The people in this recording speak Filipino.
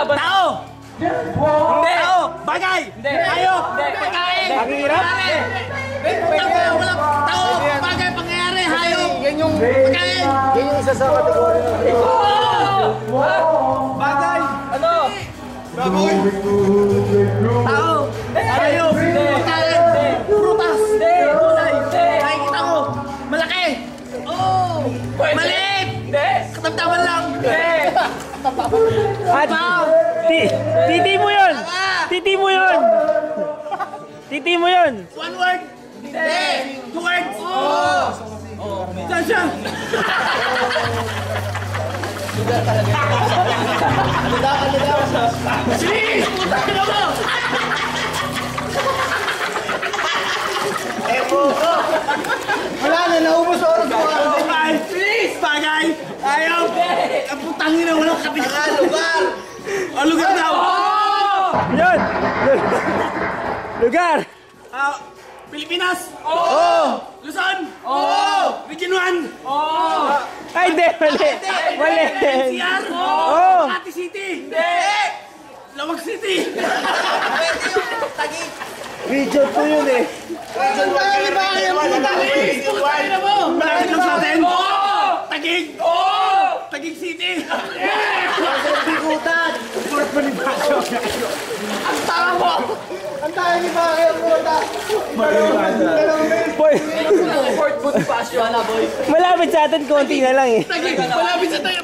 laban. Tao! Hindi! Tao! Bagay! Hindi! Hayop! Hindi! Pagkain! Panghirap? Tao! Bagay! Pangyayari! Hayop! Pagkain! Yan yung isa sa kategorya ng Bagay! Ano? Baboy! Tao! Hayop! Hindi! Pagkain! Hindi! Prutas! Hindi! Gulay! Hindi! Nakikita ko! Malaki! Pwede. Maliit! Hindi! Katamtaman lang! Hindi! Tao! Titi mo yun! Titi mo yun! Titi mo yun! One word! Hindi! Two words! Saan siya? Please! Puta ka na mo! Wala na, naubos sa oras ko. Bagay! Please! Bagay! Ayaw! Ang putangin na walang kapitan! Lugar! O, lugar daw! Yun! Lugar! Pilipinas! Oo! Luzon! Region 1! Ay, hindi! Mali! Mali! NCR! Oo! Makati City! Lawag City! Region 2 yun eh. Putangin na mo! Malapit lang sa atin! Taguig! Taguig City! Bikutan! Ang tama mo! Ang tayo ni Bakit ang puta! Boy! Fort Bonifacio na, boy. Malapit sa atin, konti na lang eh. Taguig! Malapit sa tayo!